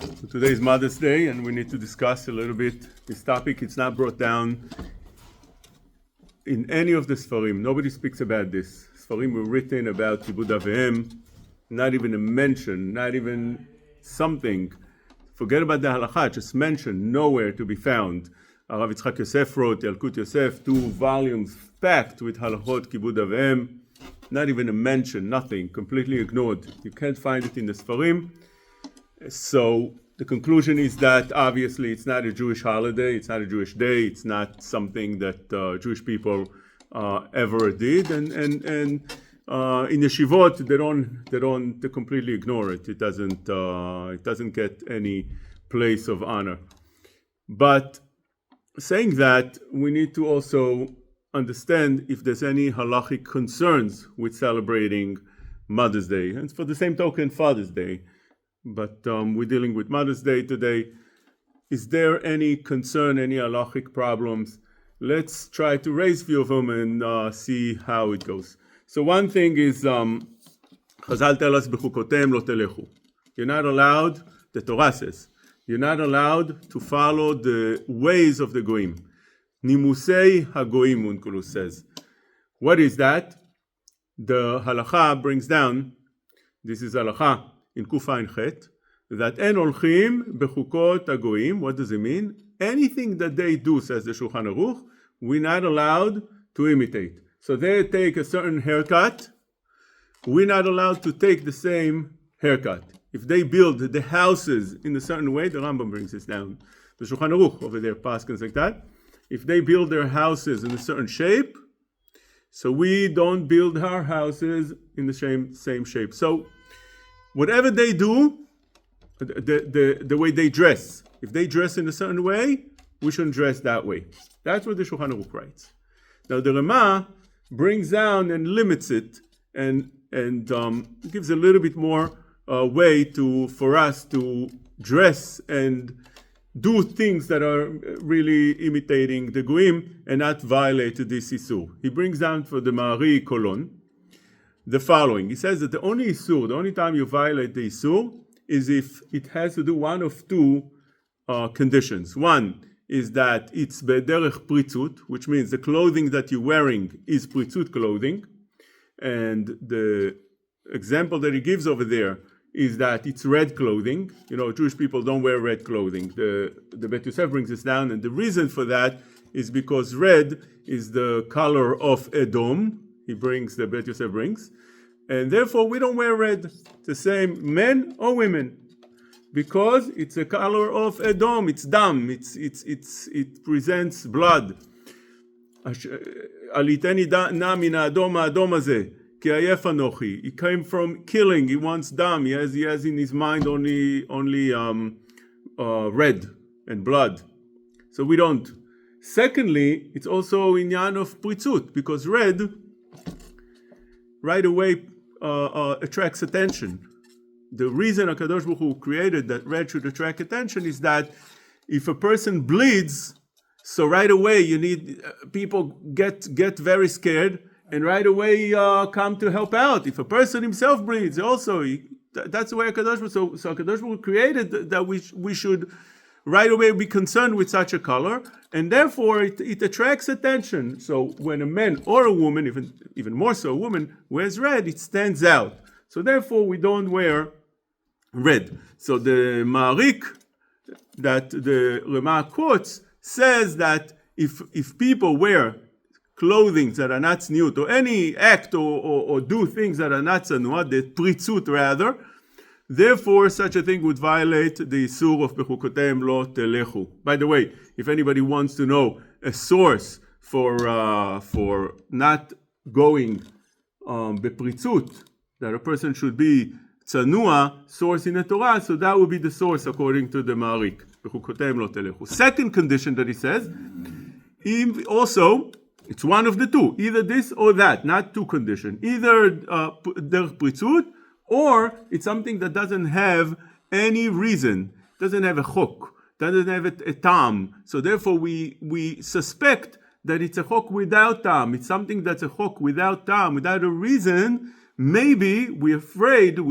So today is Mother's Day, and we need to discuss a little bit this topic. It's not brought down in any of the Sfarim. Nobody speaks about this. Sfarim were written about Kibud Avihem, not even a mention, not even something. Forget about the halakha, just mention, nowhere to be found. Arav Yitzchak Yosef wrote, Yalkut Yosef, 2 volumes packed with halachot Kibud Avihem. Not even a mention, nothing, completely ignored. You can't find it in the Sfarim. So the conclusion is that obviously it's not a Jewish holiday, it's not a Jewish day, it's not something that Jewish people ever did, and in yeshivot they completely ignore it. It doesn't get any place of honor. But saying that, we need to also understand if there's any halachic concerns with celebrating Mother's Day, and for the same token Father's Day. But we're dealing with Mother's Day today. Is there any concern, any halachic problems? Let's try to raise a few of them and see how it goes. So one thing is, Chazal tell us, Bechukotem lo telechu. You're not allowed, the Torah says, you're not allowed to follow the ways of the Goyim. Nimusei hagoyim, Unkulus says. What is that? The halacha brings down, this is halacha, in Kufa Chet, that en olchim bechukot hagoyim. What does it mean? Anything that they do, says the Shulchan Aruch, we're not allowed to imitate. So they take a certain haircut, we're not allowed to take the same haircut. If they build the houses in a certain way, the Rambam brings this down. The Shulchan Aruch over there, paskins like that. If they build their houses in a certain shape, so we don't build our houses in the same shape. So whatever they do, the way they dress, if they dress in a certain way, we shouldn't dress that way. That's what the Shulchan Aruch writes. Now the Rama brings down and limits it, and gives a little bit more way for us to dress and do things that are really imitating the Goyim and not violate this Isur. He brings down for the Ma'ari Kolon the following. He says that the only Isur, the only time you violate the Isur, is if it has to do one of 2 conditions. One is that it's bederech pritzut, which means the clothing that you're wearing is pritzut clothing. And the example that he gives over there is that it's red clothing. You know, Jewish people don't wear red clothing. The Bet Yosef brings this down, and the reason for that is because red is the color of Edom. The Bet Yosef brings, and therefore we don't wear red. The same men or women, because it's a color of Edom. It's dam. It presents blood. Aliteni na min ha'adom hazeh. He came from killing. He wants dam. He has in his mind only red and blood. So we don't. Secondly, it's also inyan of pritzut, because red right away attracts attention. The reason HaKadosh Baruch Hu created that red should attract attention is that if a person bleeds, so right away you need people get very scared. And right away come to help out. If a person himself bleeds, also that's the way HaKadosh Baruch Hu. So HaKadosh Baruch Hu created that we should right away be concerned with such a color, and therefore it attracts attention. So when a man or a woman, even more so a woman, wears red, it stands out. So therefore we don't wear red. So the Ma'arik that the Rama quotes says that if people wear clothing that are not tzniut, or any act or do things that are not tzniut, the pritzut rather, therefore such a thing would violate the Isur of Bechukotem lo telechu. By the way, if anybody wants to know a source for not going bepritzut, that a person should be tzanua, source in the Torah, so that would be the source according to the Ma'arik. Bechukotem lo telechu. Second condition that he says, also, it's one of the 2, either this or that, not 2 conditions. Either derech pritzut, or it's something that doesn't have any reason, doesn't have a chok, doesn't have a tam. So therefore we suspect that it's a chok without tam. It's something that's a chok without tam, without a reason. Maybe we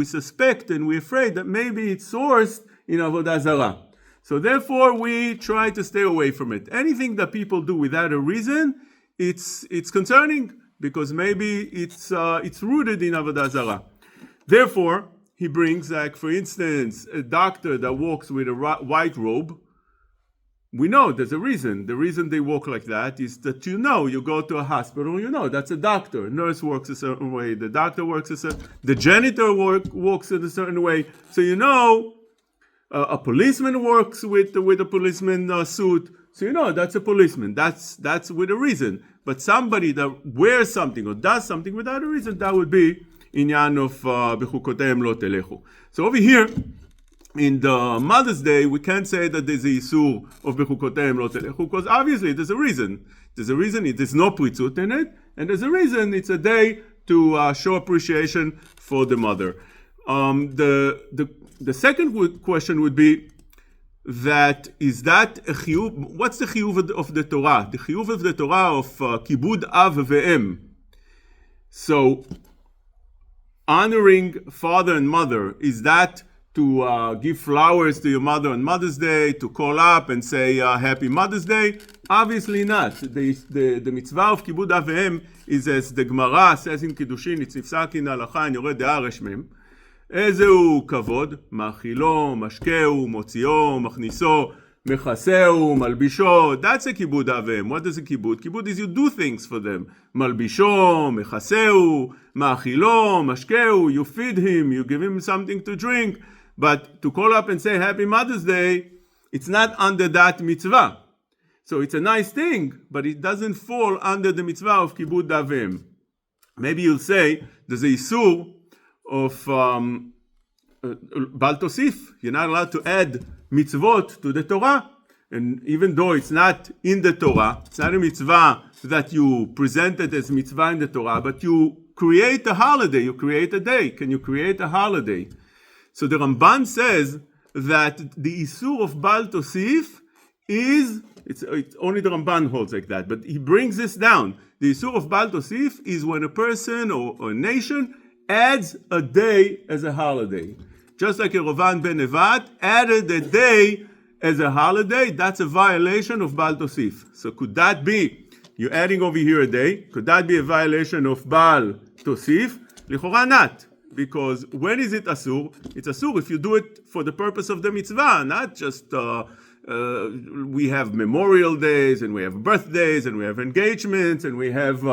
suspect and we're afraid that maybe it's sourced in Avodah Zarah. So therefore, we try to stay away from it. Anything that people do without a reason, it's concerning, because maybe it's rooted in Avodah Zarah. Therefore, he brings, like, for instance, a doctor that walks with a white robe. We know there's a reason. The reason they walk like that is that you go to a hospital, that's a doctor. Nurse works a certain way. The doctor works the janitor walks in a certain way. So a policeman works with a policeman suit. So that's a policeman. That's with a reason. But somebody that wears something or does something without a reason, that would be inyan of b'chukoteim lo telechu. So over here, in the Mother's Day, we can't say that there's a isur of b'chukoteim lo telechu, because obviously there's a reason. There's a reason. There's no pritzut in it, and there's a reason. It's a day to show appreciation for the mother. The second question would be that is that a chiyuv? What's the chiyuv of the Torah? The chiyuv of the Torah of kibud av ve'em. So honoring father and mother, is that to give flowers to your mother on Mother's Day, to call up and say Happy Mother's Day? Obviously not. The mitzvah of kibud av ve'em is, as the Gemara says in Kiddushin, it's nifsakin halacha and yored de'ah reshmem. איזהו כבוד, מאכילו, משקהו, מוציאו, מכניסו, מכסהו, מלבישו. That's a kibud avim. What is a kibud? Kibud is you do things for them. מלבישו, מכסהו, מאכילו, משקהו. You feed him, you give him something to drink. But to call up and say Happy Mother's Day, it's not under that mitzvah. So it's a nice thing, but it doesn't fall under the mitzvah of kibud avim. Maybe you'll say there's a isur of Bal Tosif. You're not allowed to add mitzvot to the Torah. And even though it's not in the Torah, it's not a mitzvah that you present it as mitzvah in the Torah, but you create a holiday, you create a day. Can you create a holiday? So the Ramban says that the isur of Bal Tosif is, it's only the Ramban holds like that, but he brings this down. The isur of Bal Tosif is when a person or a nation adds a day as a holiday. Just like Yerovan ben Nevat added a day as a holiday, that's a violation of Baal Tosif. So could that be, you're adding over here a day, could that be a violation of Baal Tosif? Lichora not. Because when is it asur? It's asur if you do it for the purpose of the mitzvah, not just we have memorial days, and we have birthdays, and we have engagements, and we have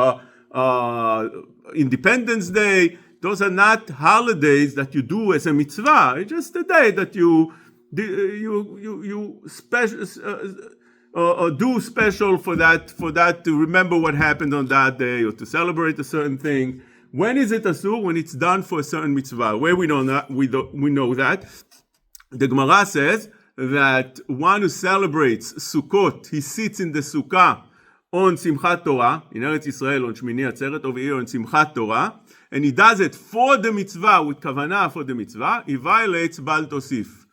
Independence Day. Those are not holidays that you do as a mitzvah. It's just a day that you special do special for that to remember what happened on that day or to celebrate a certain thing. When is it asur? When it's done for a certain mitzvah. Where we know that we know that the Gemara says that one who celebrates Sukkot, he sits in the sukkah on Simchat Torah in Eretz Yisrael on Shmini Atzeret, over here on Simchat Torah. And he does it for the mitzvah, with kavanah for the mitzvah, he violates Baal Tosif.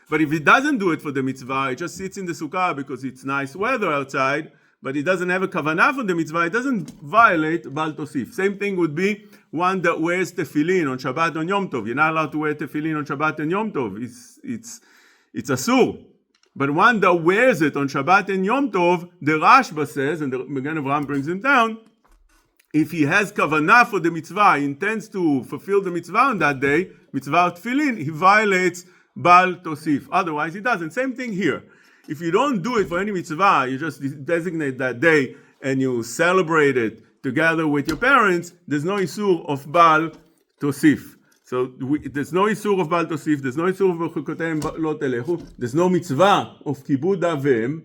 But if he doesn't do it for the mitzvah, he just sits in the sukkah because it's nice weather outside, but he doesn't have a kavanah for the mitzvah, he doesn't violate Baal Tosif. Same thing would be one that wears tefillin on Shabbat and Yom Tov. You're not allowed to wear tefillin on Shabbat and Yom Tov. It's asur. But one that wears it on Shabbat and Yom Tov, the Rashba says, and the Magen Avraham brings him down, if he has kavanah for the mitzvah, he intends to fulfill the mitzvah on that day, mitzvah tefillin, he violates Baal Tosif. Otherwise, he doesn't. Same thing here. If you don't do it for any mitzvah, you just designate that day and you celebrate it together with your parents, there's no isur of Baal Tosif. So there's no isur of Baal Tosif, there's no isur of b'chukoteim lo telechu, there's no mitzvah of kibud avim,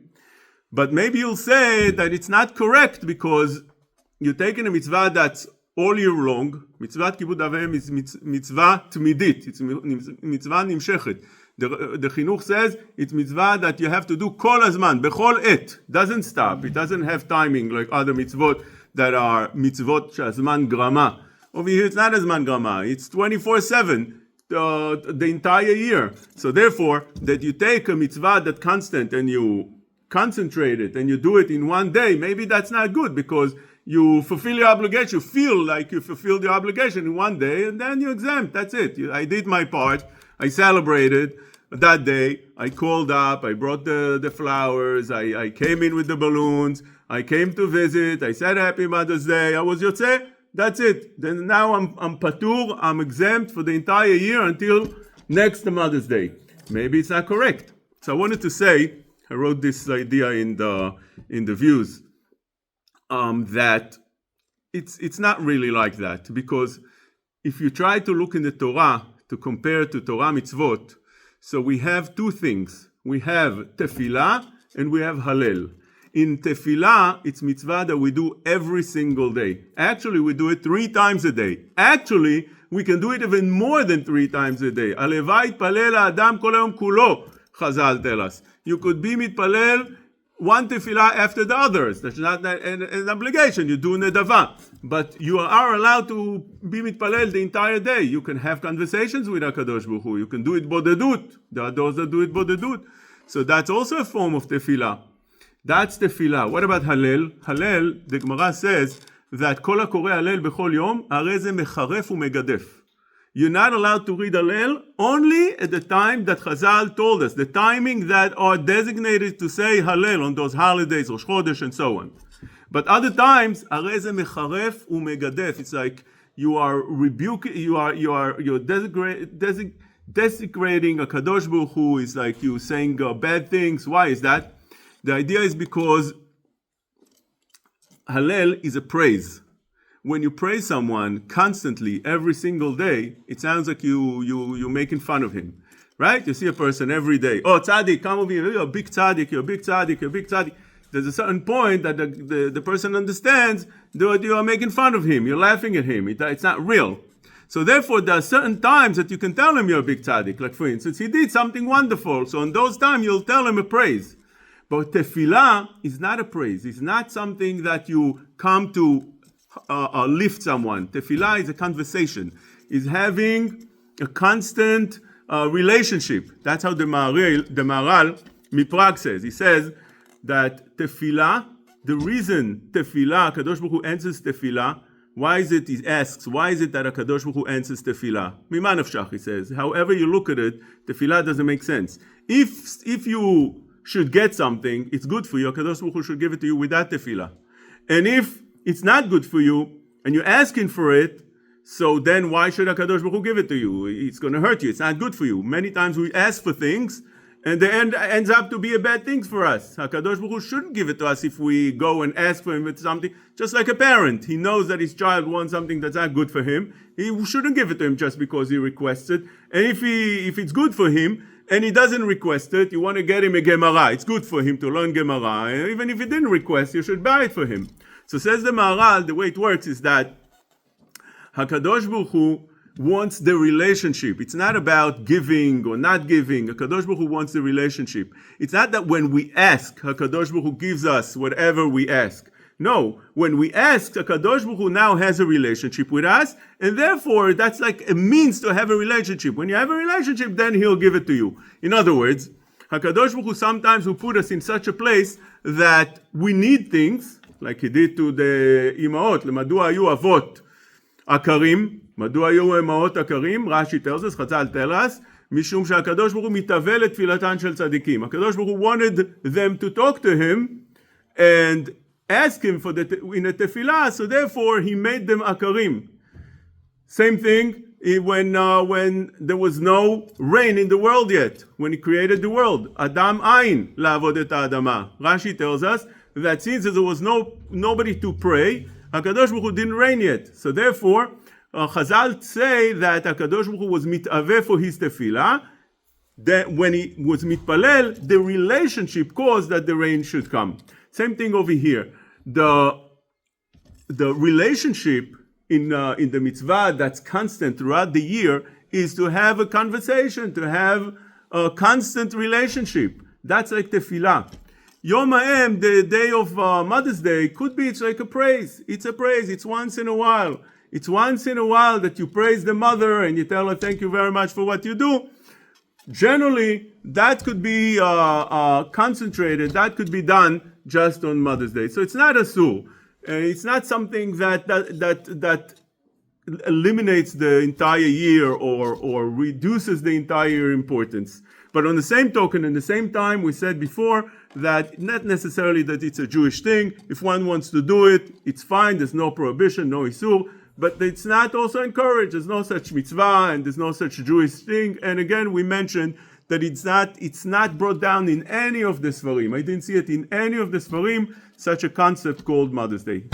but maybe you'll say that it's not correct because you're taking a mitzvah that's all year long. Mitzvah kibud avim is mitzvah tmidit. It's mitzvah nimshechet. The chinuch says it's mitzvah that you have to do kol hazman, bechol et. Doesn't stop. It doesn't have timing like other mitzvot that are mitzvot shazman grama. Over here it's not hazman grama. It's 24/7, the entire year. So therefore, that you take a mitzvah that's constant and you concentrate it and you do it in one day, maybe that's not good because you fulfill your obligation, you feel like you fulfilled your obligation in one day, and then you exempt. That's it. I did my part. I celebrated, that day, I called up, I brought the flowers, I came in with the balloons, I came to visit, I said Happy Mother's Day, I was Yotzeh, that's it. Then now I'm patur, I'm exempt for the entire year until next Mother's Day. Maybe it's not correct. So I wanted to say, I wrote this idea in the views, that it's not really like that, because if you try to look in the Torah to compare to Torah mitzvot, so we have two things. We have tefillah and we have hallel. In tefillah, it's mitzvah that we do every single day. Actually, we do it 3 times a day. Actually, we can do it even more than 3 times a day. Alevai yitpalel ha'adam kol hayom kulo, Chazal tell us. You could be mitpalel one tefillah after the others. That's not an obligation. You do nedava. But you are allowed to be mitpalel the entire day. You can have conversations with HaKadosh Baruch Hu. You can do it bodedut. There are those that do it bodedut. So that's also a form of tefillah. That's tefillah. What about Hallel? Hallel, the Gemara says that kol hakoreh Hallel bechol yom, harei ze mecharef umegadef. You're not allowed to read Hallel only at the time that Chazal told us, the timing that are designated to say Hallel on those holidays, Rosh Chodesh and so on. But other times, harei ze mecharef umegadef. It's like you are rebuking, you're desecrating a Kadosh Baruch Hu. It's like you saying bad things. Why is that? The idea is because Hallel is a praise. When you praise someone constantly, every single day, it sounds like you're making fun of him, right? You see a person every day. Oh, tzaddik, come over here. You're a big tzaddik. You're a big tzaddik. You're a big tzaddik. There's a certain point that the person understands that you are making fun of him. You're laughing at him. It's not real. So therefore, there are certain times that you can tell him you're a big tzaddik. Like for instance, he did something wonderful. So in those times, you'll tell him a praise. But tefillah is not a praise. It's not something that you come to lift someone. Tefillah is a conversation. Is having a constant relationship. That's how the Maharal Miprag says. He says that tefillah, the reason tefillah, Kadosh Baruch Hu answers tefillah, why is it, he asks, why is it that Kadosh Baruch Hu answers tefillah? Mima nafshach, he says. However you look at it, tefillah doesn't make sense. If you should get something, it's good for you, HaKadosh Baruch Hu should give it to you without tefillah. And if it's not good for you, and you're asking for it, so then why should HaKadosh Baruch Hu give it to you? It's going to hurt you, it's not good for you. Many times we ask for things, and the end ends up to be a bad thing for us. HaKadosh Baruch Hu shouldn't give it to us if we go and ask for him with something, just like a parent. He knows that his child wants something that's not good for him. He shouldn't give it to him just because he requests it. And if it's good for him, and he doesn't request it, you want to get him a Gemara. It's good for him to learn Gemara. And even if he didn't request, you should buy it for him. So says the Maharal, the way it works is that HaKadosh Baruch Hu wants the relationship. It's not about giving or not giving. HaKadosh Baruch Hu wants the relationship. It's not that when we ask, HaKadosh Baruch Hu gives us whatever we ask. No, when we ask, HaKadosh Baruch Hu now has a relationship with us, and therefore that's like a means to have a relationship. When you have a relationship, then He'll give it to you. In other words, HaKadosh Baruch Hu sometimes will put us in such a place that we need things, like He did to the Imaot, Madua ayu avot akarim, Madua ayu imaot akarim, Rashi tells us, Chazal tells us, Mishum sheHaKadosh Baruch Hu mitavel et tfilatan shel tzadikim. HaKadosh Baruch Hu wanted them to talk to Him, and ask him for in a tefillah, so therefore he made them akarim. Same thing when there was no rain in the world yet, when he created the world. Adam ayin la'avod et ha'adama. Rashi tells us that since there was nobody to pray, HaKadosh Baruch Hu didn't rain yet. So therefore, Chazal say that HaKadosh Baruch Hu was mitaveh for his tefillah. That when he was mitpalel, the relationship caused that the rain should come. Same thing over here. The relationship in the mitzvah that's constant throughout the year is to have a conversation, to have a constant relationship. That's like tefillah. Yom Ha'em, the day of Mother's Day, could be it's like a praise. It's a praise. It's once in a while. It's once in a while that you praise the mother and you tell her thank you very much for what you do. Generally, that could be concentrated. That could be done just on Mother's Day. So it's not a sur. It's not something that eliminates the entire year or reduces the entire importance. But on the same token, in the same time, we said before that not necessarily that it's a Jewish thing. If one wants to do it, it's fine. There's no prohibition, no isur. But it's not also encouraged. There's no such mitzvah and there's no such Jewish thing. And again, we mentioned that it's not brought down in any of the Sfarim. I didn't see it in any of the Sfarim, such a concept called Mother's Day.